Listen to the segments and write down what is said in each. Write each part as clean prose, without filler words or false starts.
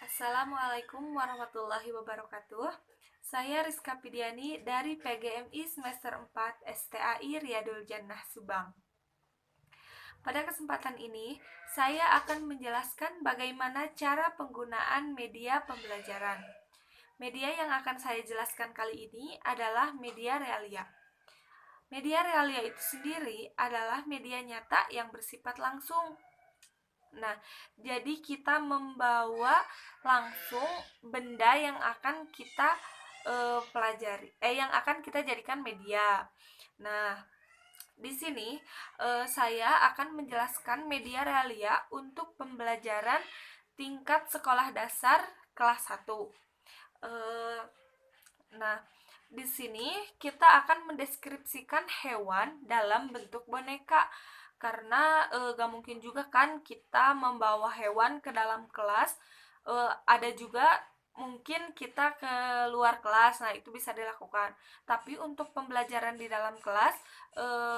Assalamualaikum warahmatullahi wabarakatuh. Saya Rizka Pidiani dari PGMI semester 4 STAI Riyadul Jannah Subang. Pada kesempatan ini, saya akan menjelaskan bagaimana cara penggunaan media pembelajaran. Media yang akan saya jelaskan kali ini adalah media realia. Media realia itu sendiri adalah media nyata yang bersifat langsung. Nah, jadi kita membawa langsung benda yang akan kita pelajari, yang akan kita jadikan media. Nah, di sini saya akan menjelaskan media realia untuk pembelajaran tingkat sekolah dasar kelas 1. Nah, di sini kita akan mendeskripsikan hewan dalam bentuk boneka karena gak mungkin juga kan kita membawa hewan ke dalam kelas. Ada juga mungkin kita ke luar kelas, nah itu bisa dilakukan. Tapi untuk pembelajaran di dalam kelas,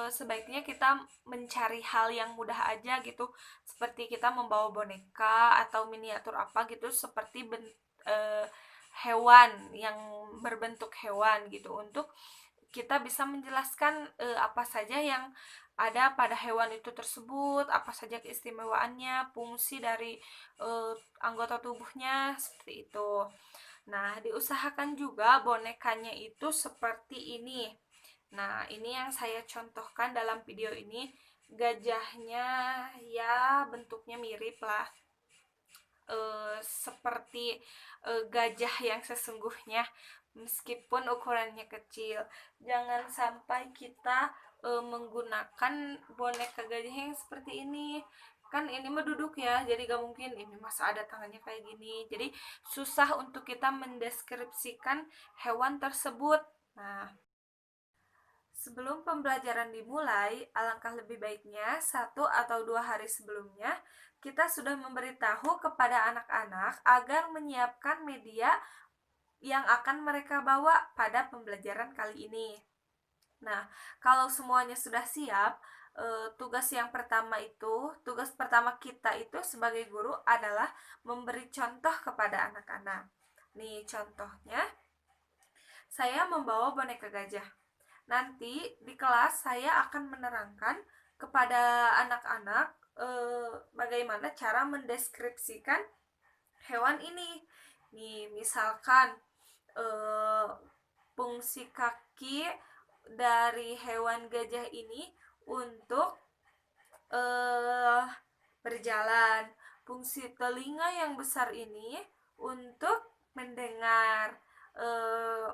sebaiknya kita mencari hal yang mudah aja gitu, seperti kita membawa boneka atau miniatur apa gitu, seperti hewan yang berbentuk hewan gitu, untuk kita bisa menjelaskan apa saja yang ada pada hewan itu tersebut, apa saja keistimewaannya, fungsi dari anggota tubuhnya, seperti itu. Nah, diusahakan juga bonekanya itu seperti ini. Nah, ini yang saya contohkan dalam video ini. Gajahnya ya bentuknya mirip lah, seperti gajah yang sesungguhnya, meskipun ukurannya kecil. Jangan sampai kita menggunakan boneka gajah yang seperti ini, kan ini mah duduk ya, jadi gak mungkin ini masa ada tangannya kayak gini, jadi susah untuk kita mendeskripsikan hewan tersebut. Nah, sebelum pembelajaran dimulai, alangkah lebih baiknya 1 atau 2 hari sebelumnya kita sudah memberitahu kepada anak-anak agar menyiapkan media yang akan mereka bawa pada pembelajaran kali ini. Nah, kalau semuanya sudah siap, tugas pertama kita itu sebagai guru adalah memberi contoh kepada anak-anak. Nih contohnya, saya membawa boneka gajah. Nanti di kelas saya akan menerangkan kepada anak-anak bagaimana cara mendeskripsikan hewan ini. Nih, misalkan eh, fungsi kaki dari hewan gajah ini untuk eh, berjalan. Fungsi telinga yang besar ini untuk mendengar. Eh,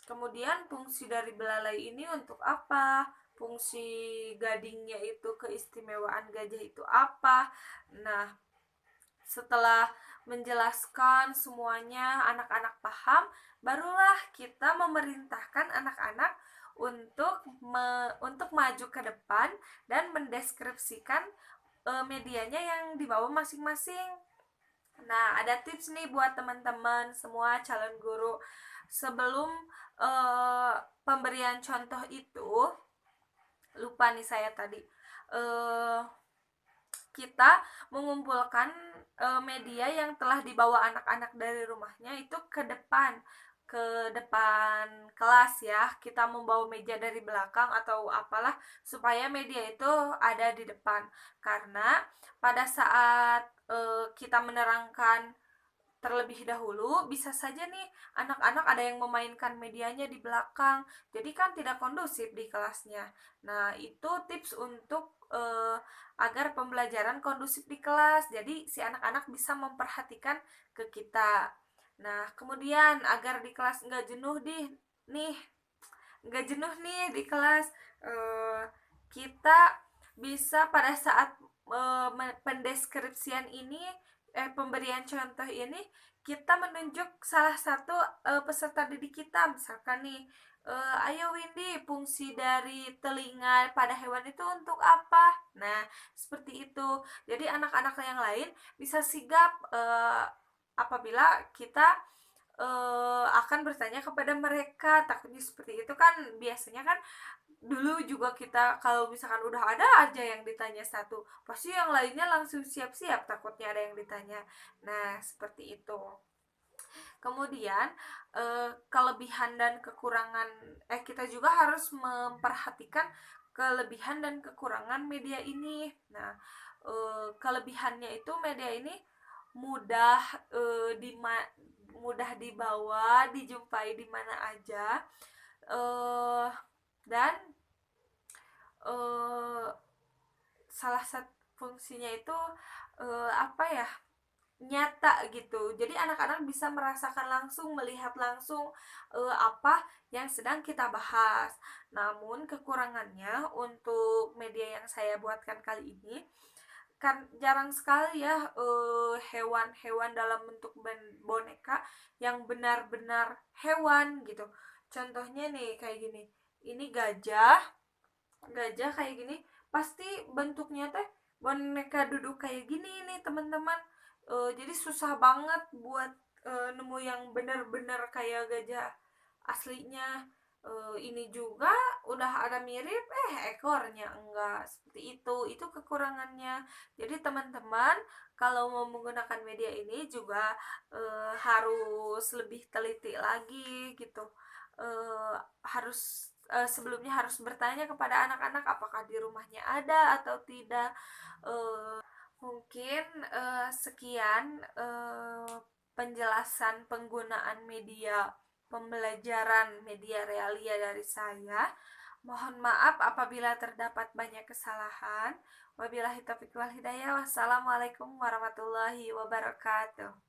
Kemudian fungsi dari belalai ini untuk apa? Fungsi gadingnya itu, keistimewaan gajah itu apa? Nah, setelah menjelaskan semuanya, anak-anak paham, barulah kita memerintahkan anak-anak untuk maju ke depan dan mendeskripsikan medianya yang dibawa masing-masing. Nah, ada tips nih buat teman-teman semua calon guru. Sebelum pemberian contoh itu, lupa nih saya tadi. Kita mengumpulkan media yang telah dibawa anak-anak dari rumahnya itu ke depan kelas ya. Kita membawa meja dari belakang atau apalah, supaya media itu ada di depan, karena pada saat kita menerangkan terlebih dahulu, bisa saja nih anak-anak ada yang memainkan medianya di belakang, jadi kan tidak kondusif di kelasnya. Nah, itu tips untuk agar pembelajaran kondusif di kelas, jadi si anak-anak bisa memperhatikan ke kita. Nah, kemudian agar di kelas nggak jenuh nih di kelas, kita bisa pada saat pendeskripsian ini, pemberian contoh ini, kita menunjuk salah satu peserta didik kita, misalkan nih, ayo Windy, fungsi dari telinga pada hewan itu untuk apa? Nah, seperti itu. Jadi anak-anak yang lain bisa sigap apabila kita akan bertanya kepada mereka. Takutnya seperti itu kan, biasanya kan dulu juga kita kalau misalkan udah ada aja yang ditanya satu, pasti yang lainnya langsung siap-siap takutnya ada yang ditanya. Nah, seperti itu. Kemudian kelebihan dan kekurangan, kita juga harus memperhatikan kelebihan dan kekurangan media ini. Nah, kelebihannya itu media ini mudah mudah dibawa, dijumpai di mana aja, dan eh, salah satu fungsinya itu apa ya, nyata gitu. Jadi anak-anak bisa merasakan langsung, melihat langsung apa yang sedang kita bahas. Namun kekurangannya untuk media yang saya buatkan kali ini, kan jarang sekali ya hewan-hewan dalam bentuk boneka yang benar-benar hewan gitu. Contohnya nih kayak gini. Ini gajah, gajah kayak gini pasti bentuknya teh boneka duduk kayak gini nih teman-teman. Jadi susah banget buat nemu yang bener-bener kayak gajah aslinya. Ini juga udah ada mirip, ekornya enggak seperti itu kekurangannya. Jadi teman-teman kalau mau menggunakan media ini juga harus lebih teliti lagi gitu. Harus sebelumnya harus bertanya kepada anak-anak apakah di rumahnya ada atau tidak. Mungkin sekian penjelasan penggunaan media pembelajaran media realia dari saya. Mohon maaf apabila terdapat banyak kesalahan. Wabillahi taufiq wal hidayah. Wassalamualaikum warahmatullahi wabarakatuh.